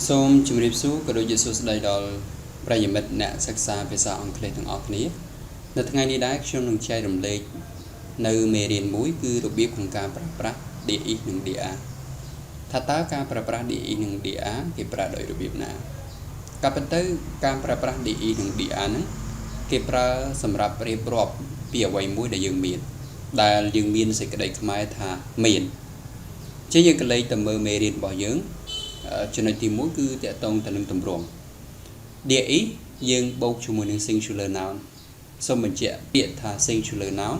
សូមជម្រាបសួរក៏ដូចជាសួស្តីដល់ប្រិយមិត្តអ្នកសិក្សាភាសាអង់គ្លេសទាំងអស់គ្នានៅថ្ងៃនេះដែរខ្ញុំនឹងចែករំលែកនៅមេរៀនមួយគឺរបៀបក្នុងការប្រើប្រាស់ DE និង DA ថាតើការប្រើប្រាស់ DE និង DA គេប្រើដោយរបៀបណាការពិតទៅការប្រើប្រាស់ DE និង DA ហ្នឹងគេប្រើសម្រាប់រៀបរាប់ពីអ្វីមួយដែលយើងមានសេចក្តីខ្មែរថាមានជាយើងក៏លេខទៅមើលមេរៀនរបស់យើងចំណុចទី1គឺតកតងទៅនឹងទម្រង់ DE យើងបូកជាមួយនឹង singular noun សូមបញ្ជាក់ពាក្យថា singular noun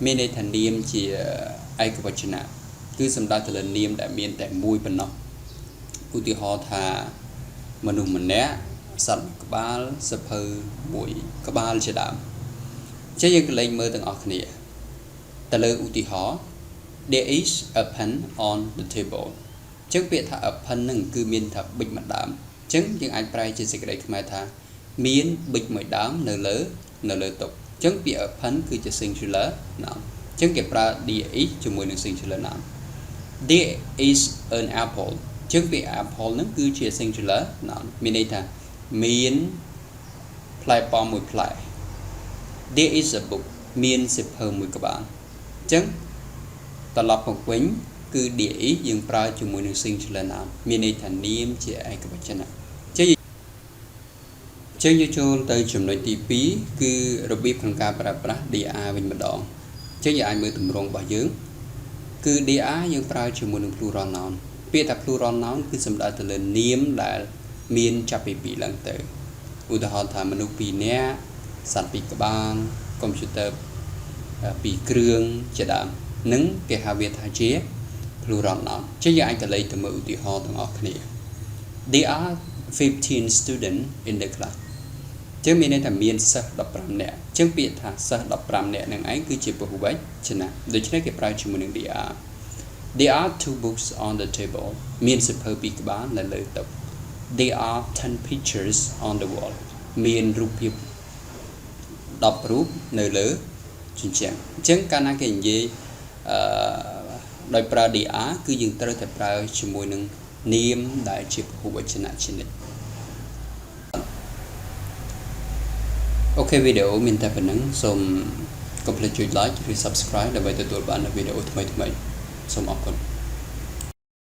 មានន័យថានាមជាឯកវចនៈគឺសំដៅទៅលើនាមដែលមានតែមួយប៉ុណ្ណោះឧទាហរណ៍ថាមនុស្សម្នាក់សត្វមួយក្បាលសភៅមួយក្បាលជាដើមចឹងយើងក៏លេខមើលទាំងអស់គ្នាទៅលើឧទាហរណ៍ There is a pen on the table ចឹងពាក្យថា a pen ហ្នឹងគឺមានថាប៊ិចម្ដងចឹងយើងអាចប្រែជាសេចក្តីខ្មែរថាមានប៊ិចមួយដើមនៅលើតុចឹងពាក្យ a pen គឺជា singular noun ចឹងគេប្រើ there ជាមួយនឹង singular noun There is an apple ចឹងពាក្យ apple ហ្នឹងគឺជា singular noun មានន័យថាមានផ្លែប៉ោមមួយផ្លែ There is a book មានសៀវភៅមួយក្បាលចឹងត្រឡប់មកវិញគឺ DE យើងប្រើជាមួយនឹង singular noun មានន័យថានាមជាឯកវចនៈចឹងយើងចូលទៅចំណុចទី2គឺរបៀបក្នុងការប្រើប្រាស់ DA វិញម្ដងចឹងយើងអាចមើលទម្រង់របស់យើងគឺ DA យើងប្រើជាមួយនឹង plural noun ពាក្យថា plural noun គឺសំដៅទៅលើនាមដែលមានចាប់ពី2ឡើងទៅឧទាហរណ៍ថាមនុស្ស2នាក់សត្វ2ក្បាលកុំព្យូទ័រ2គ្រឿងជាដើមនឹងគេហៅវាថាជា plural noun ចឹងយើងអាចកលេចទៅមើលឧទាហរណ៍ទាំងអស់គ្នា There are 15 students in the class ចឹងមានន័យថាមានសិស្ស15នាក់ចឹងពាក្យថាសិស្ស15នាក់នឹងឯងគឺជាពហុវចនៈដូច្នេះគេប្រើជាមួយនឹង There are 2 books on the table មានសៀវភៅ2ក្បាលនៅលើតុ There are 10 pictures on the wall មានរូបភាព10រូបនៅលើជញ្ជាំងចឹងកាលណាគេនិយាយដោយប្រើ DA គឺយើងត្រូវតែប្រើជាមួយនឹងនាមដែលជាពហុវចនៈជានិច្ចអូខេវីដេអូមានតែប៉ុណ្្នឹងសូមកុំភ្លេចចុច like ឬ subscribe ដើម្បីទទួលបាននូវវីដេអូថ្មីៗសូមអរគុណ